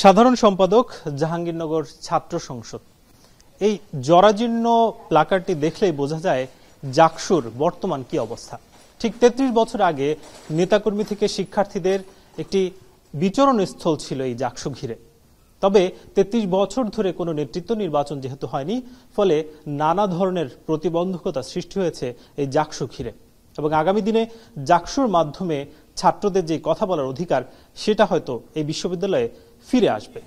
সাধারণ সম্পাদক, জাহাঙ্গীরনগর ছাত্র সংসদ। এই জরাজীর্ণ প্লাকার্ডটি দেখলেই বোঝা যায় জাকসুর বর্তমান কি অবস্থা। ঠিক ৩৩ বছর আগে নেতাকর্মী থেকে শিক্ষার্থীদের একটি বিচরণ স্থল ছিল এই জাকসু ঘিরে। তবে ৩৩ বছর ধরে কোনো নেতৃত্ব নির্বাচন যেহেতু হয়নি, ফলে নানা ধরনের প্রতিবন্ধকতা সৃষ্টি হয়েছে এই জাকসু ঘিরে। এবং আগামী দিনে জাকসুর মাধ্যমে ছাত্রদের যে কথা বলার অধিকার, সেটা হয়তো এই বিশ্ববিদ্যালয়ে ফিরে আসবে।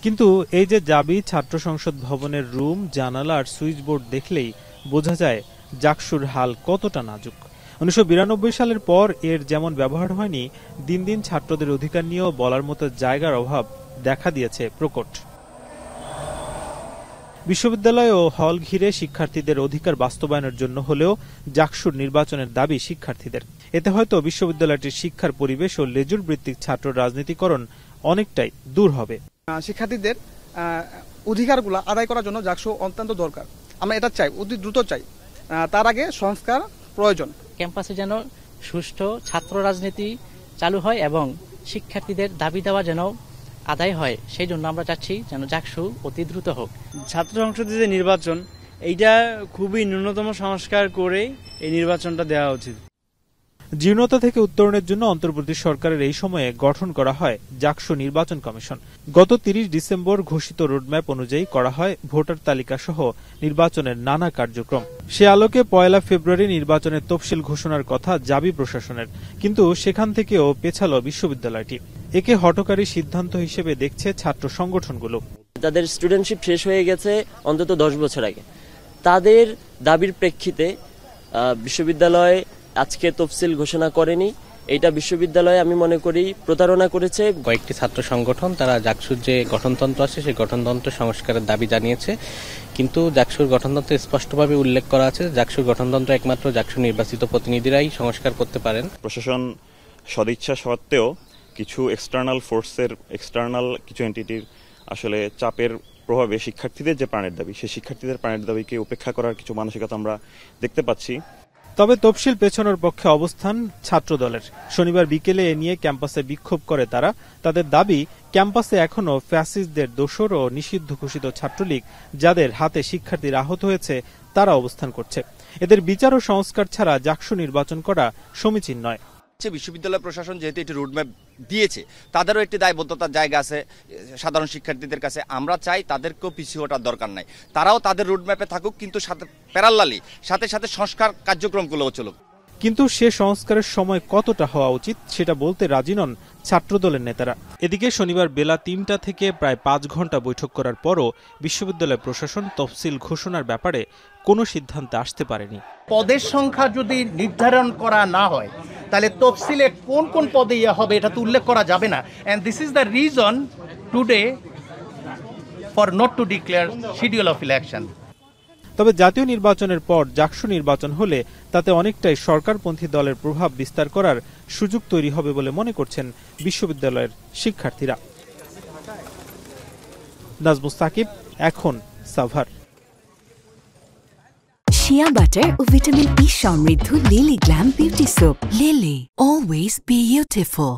কিন্তু এই যে জাবি ছাত্র সংসদ ভবনের রুম, জানালা আর সুইচ বোর্ড দেখলেই বোঝা যায় জাকসুর হাল কতটা নাজুক। ১৯৯২ সালের পর এর যেমন ব্যবহার হয়নি, দিন দিন ছাত্রদের অধিকার নিয়েও বলার মতো জায়গার অভাব দেখা দিয়েছে প্রকট। বিশ্ববিদ্যালয় ও হল ঘিরে শিক্ষার্থীদের অধিকার বাস্তবায়নের জন্য হলেও জাকসুর নির্বাচনের দাবি শিক্ষার্থীদের। এতে হয়তো বিশ্ববিদ্যালয়টির শিক্ষার পরিবেশ ও লেজুর ভিত্তিক ছাত্র রাজনীতিকরণ অনেকটাই দূর হবে। শিক্ষার্থীদের অধিকারগুলো আদায় করার জন্য জাকসু অত্যন্ত দরকার। আমরা এটা চাই, অতি দ্রুত চাই। তার আগে সংস্কার প্রয়োজন। ক্যাম্পাসে যেন সুষ্ঠু ছাত্র রাজনীতি চালু হয় এবং শিক্ষার্থীদের দাবি দেওয়া যেন আদায় হয়, সেই জন্য আমরা চাচ্ছি যেন জাকসু অতি দ্রুত হোক। ছাত্র সংসদের যে নির্বাচন, এইটা খুবই ন্যূনতম সংস্কার করে এই নির্বাচনটা দেওয়া উচিত। জীর্ণতা থেকে উত্তরণের জন্য অন্তর্বর্তী সরকারের এই সময়ে গঠন করা হয় জাকসু নির্বাচন কমিশন। গত ৩০ ডিসেম্বর ঘোষিত রোডম্যাপ অনুযায়ী করা হয় ভোটার তালিকা সহ নির্বাচনের নানা কার্যক্রম। সে আলোকে ১ ফেব্রুয়ারি নির্বাচনের তফসিল ঘোষণার কথা জাবি প্রশাসনের, কিন্তু সেখান থেকেও পেছালো বিশ্ববিদ্যালয়টি। একে হঠকারী সিদ্ধান্ত হিসেবে দেখছে ছাত্র সংগঠনগুলো। তাদের স্টুডেন্টশিপ শেষ হয়ে গেছে অন্তত ১০ বছর আগে। তাদের দাবির প্রেক্ষিতে বিশ্ববিদ্যালয় আজকে তফসিল ঘোষণা করেনি। এটা বিশ্ববিদ্যালয়ে আমি মনে করি প্রতারণা করেছে। কয়েকটি ছাত্র সংগঠন তারা জাকসুর যে গঠনতন্ত্র আছে সেই গঠনতন্ত্র সংস্কারের দাবি জানিয়েছে, কিন্তু জাকসুর গঠনতন্ত্রে স্পষ্টভাবে উল্লেখ করা আছে জাকসুর গঠনতন্ত্র একমাত্র জাকসুর নির্বাচিত প্রতিনিধিরাই সংস্কার করতে পারেন। প্রশাসন সদিচ্ছা সত্ত্বেও কিছু এক্সটার্নাল ফোর্সের, এক্সটার্নাল কিছু এন্টিটির আসলে চাপের প্রভাবে শিক্ষার্থীদের যে প্রাণের দাবি, সেই শিক্ষার্থীদের প্রাণের দাবিকে উপেক্ষা করার কিছু মানসিকতা আমরা দেখতে পাচ্ছি। তবে তফসিল পেছনের পক্ষে অবস্থান ছাত্র দলের। শনিবার বিকেলে এ নিয়ে ক্যাম্পাসে বিক্ষোভ করে তারা। তাদের দাবি, ক্যাম্পাসে এখনো ফ্যাসিস্টদের দোসর ও নিষিদ্ধ ঘোষিত ছাত্রলীগ, যাদের হাতে শিক্ষার্থীরা আহত হয়েছে, তারা অবস্থান করছে। এদের বিচার ও সংস্কার ছাড়া জাকসু নির্বাচন করা সমীচীন নয়। বিশ্ববিদ্যালয় প্রশাসন যেহেতু একটি রোডম্যাপ দিয়েছে, তাদেরও একটি দায়বদ্ধতার জায়গা আছে সাধারণ শিক্ষার্থীদের কাছে। আমরা চাই তাদেরকেও পিছিয়ে ওঠার দরকার নাই, তারাও তাদের রোডম্যাপে থাকুক, কিন্তু সাথে প্যারালালি সাথে সংস্কার কার্যক্রমগুলোও চলুক। কিন্তু সে সংস্কারের সময় কতটা হওয়া উচিত সেটা বলতে রাজি নন ছাত্রদলের নেতারা। এদিকে শনিবার বেলা ৩টা থেকে প্রায় ৫ ঘন্টা বৈঠক করার পরও বিশ্ববিদ্যালয় প্রশাসন তফসিল ঘোষণার ব্যাপারে কোনো সিদ্ধান্তে আসতে পারেনি। পদের সংখ্যা যদি নির্ধারণ করা না হয়, তাহলে তফসিলে কোন কোন পদে হবে এটা তো উল্লেখ করা যাবে না। And this is the reason today for not to declare schedule of election. তবে জাতীয় নির্বাচনের পর জাকসু নির্বাচন হলে তাতে অনেকটাই সরকারপন্থী দলের প্রভাব বিস্তার করার সুযোগ তৈরি হবে বলে মনে করছেন বিশ্ববিদ্যালয়ের শিক্ষার্থীরা। নাজমুস সাকিব, এখন সাভার। শিয়া বাটার ও ভিটামিন ই সমৃদ্ধ lily glam beauty soap. Lily, always beautiful.